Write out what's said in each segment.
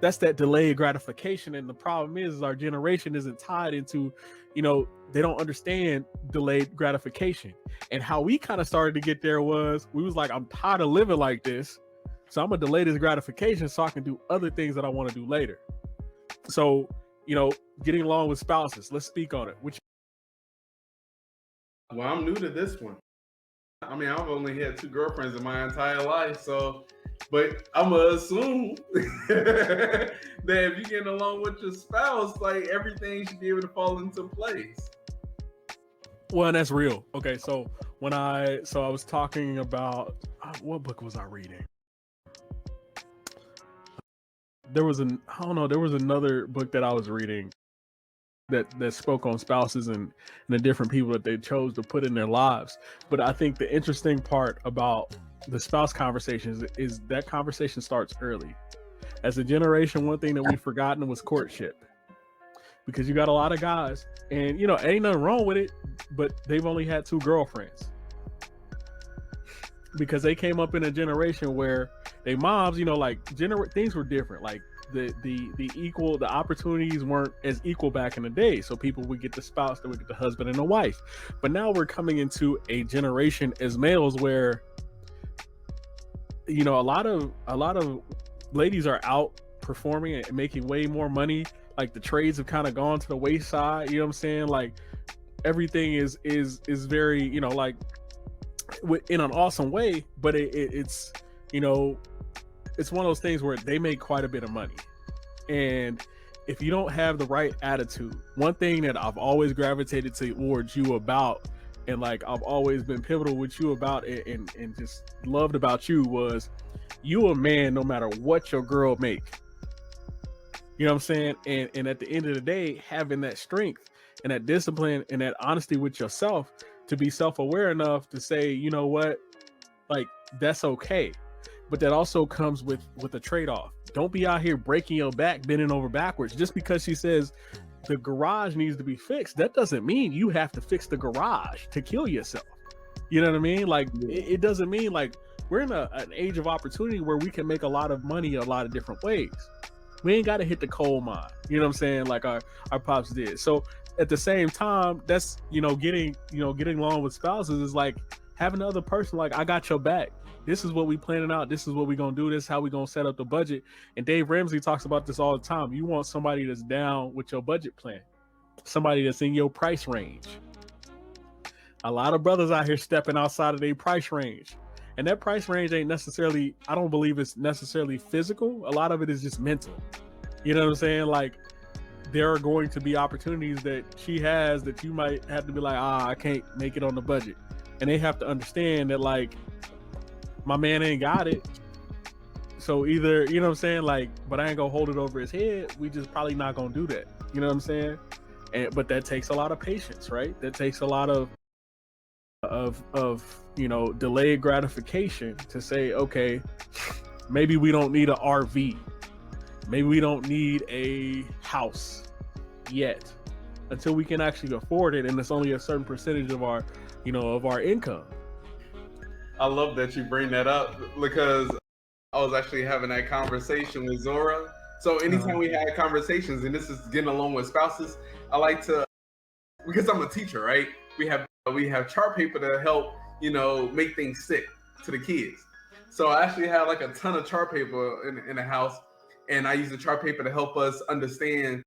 that's that delayed gratification. And the problem is our generation isn't tied into, you know, they don't understand delayed gratification. And how we kind of started to get there was, we was like, I'm tired of living like this, so I'm gonna delay this gratification so I can do other things that I want to do later. So, you know, getting along with spouses, let's speak on it. Well, I'm new to this one. I mean, I've only had 2 girlfriends in my entire life, so, but I'm gonna assume that if you're getting along with your spouse, like, everything should be able to fall into place. Well, and that's real. Okay, so I was talking about, what book was I reading? There was another book that I was reading that spoke on spouses and the different people that they chose to put in their lives. But I think the interesting part about the spouse conversations is that conversation starts early. As a generation, one thing that we've forgotten was courtship. Because you got a lot of guys, and you know, ain't nothing wrong with it, but they've only had 2 girlfriends. Because they came up in a generation where they moms, you know, like things were different. Like the opportunities weren't as equal back in the day. So people would get the spouse, they would get the husband and the wife. But now we're coming into a generation as males where, you know, a lot of ladies are out performing and making way more money. Like the trades have kind of gone to the wayside. You know what I'm saying? Like everything is very, you know, like in an awesome way, but it's, you know, it's one of those things where they make quite a bit of money. And if you don't have the right attitude, one thing that I've always gravitated towards you about, and like I've always been pivotal with you about it, and just loved about you, was you a man no matter what your girl make. You know what I'm saying? And at the end of the day, having that strength and that discipline and that honesty with yourself to be self-aware enough to say, you know what, like that's okay. But that also comes with a trade-off. Don't be out here breaking your back, bending over backwards. Just because she says the garage needs to be fixed, that doesn't mean you have to fix the garage to kill yourself. You know what I mean? Like it doesn't mean, like, we're in an age of opportunity where we can make a lot of money a lot of different ways. We ain't got to hit the coal mine. You know what I'm saying? Like our pops did. So at the same time, that's, you know, getting along with spouses is like having the other person like, I got your back. This is what we planning out. This is what we gonna do. This is how we gonna set up the budget. And Dave Ramsey talks about this all the time. You want somebody that's down with your budget plan, somebody that's in your price range. A lot of brothers out here stepping outside of their price range, and that price range ain't necessarily, I don't believe it's necessarily physical. A lot of it is just mental. You know what I'm saying? Like there are going to be opportunities that she has that you might have to be like, I can't make it on the budget, and they have to understand that, like, my man ain't got it. So either, you know what I'm saying, like, but I ain't gonna hold it over his head. We just probably not gonna do that. You know what I'm saying? But that takes a lot of patience, right? That takes a lot of you know, delayed gratification to say, okay, maybe we don't need an RV. Maybe we don't need a house yet until we can actually afford it. And it's only a certain percentage of our, you know, of our income. I love that you bring that up because I was actually having that conversation with Zora. So anytime we had conversations, and this is getting along with spouses, I like to, because I'm a teacher, right? We have chart paper to help, you know, make things stick to the kids. So I actually have like a ton of chart paper in the house, and I use the chart paper to help us understand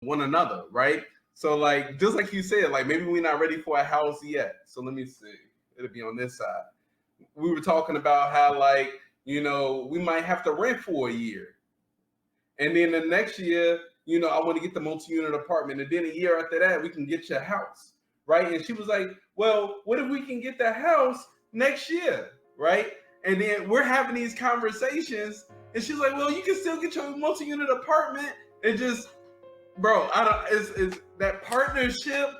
one another, right? So like, just like you said, like maybe we're not ready for a house yet. So let me see. It'll be on this side. We were talking about how, like, you know, we might have to rent for a year. And then the next year, you know, I want to get the multi-unit apartment. And then a year after that, we can get your house, right? And she was like, well, what if we can get the house next year, right? And then we're having these conversations. And she's like, well, you can still get your multi-unit apartment. And just, bro, it's that partnership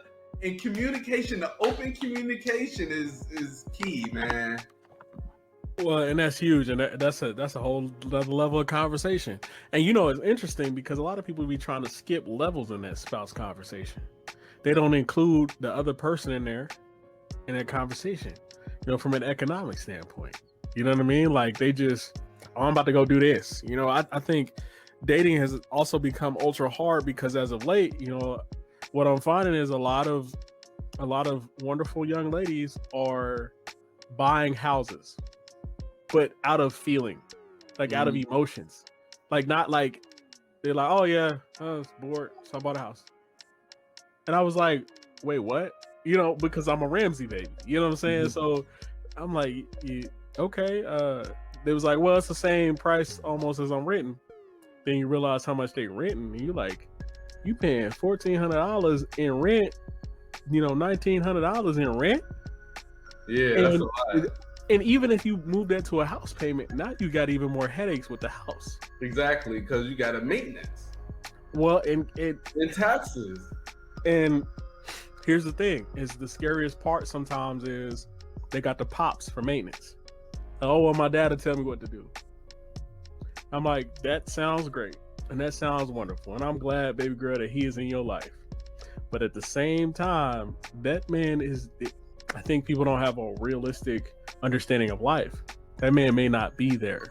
and communication, the open communication is key, man. Well, and that's huge, and that's a whole other level of conversation. And you know, it's interesting because a lot of people be trying to skip levels in that spouse conversation. They don't include the other person in there in that conversation, you know, from an economic standpoint. You know what I mean? Like they just, oh, I'm about to go do this. You know, I think dating has also become ultra hard because as of late, you know, what I'm finding is a lot of wonderful young ladies are buying houses, but out of feeling, like out of emotions, like not like they're like, oh yeah, I was bored, so I bought a house. And I was like, wait, what? You know, because I'm a Ramsey baby. You know what I'm saying? So I'm like, okay. They was like, well, it's the same price almost as I'm renting. Then you realize how much they renting, and you like, you paying $1,400 in rent, you know, $1,900 in rent. Yeah, that's a lot. And even if you move that to a house payment, now you got even more headaches with the house. Exactly, because you got a maintenance. Well, and taxes. And here's the thing: is the scariest part sometimes is they got the pops for maintenance. Oh, well, my dad will tell me what to do. I'm like, that sounds great, and that sounds wonderful, and I'm glad, baby girl, that he is in your life. But at the same time, that man is. I think people don't have a realistic understanding of life. That man may not be there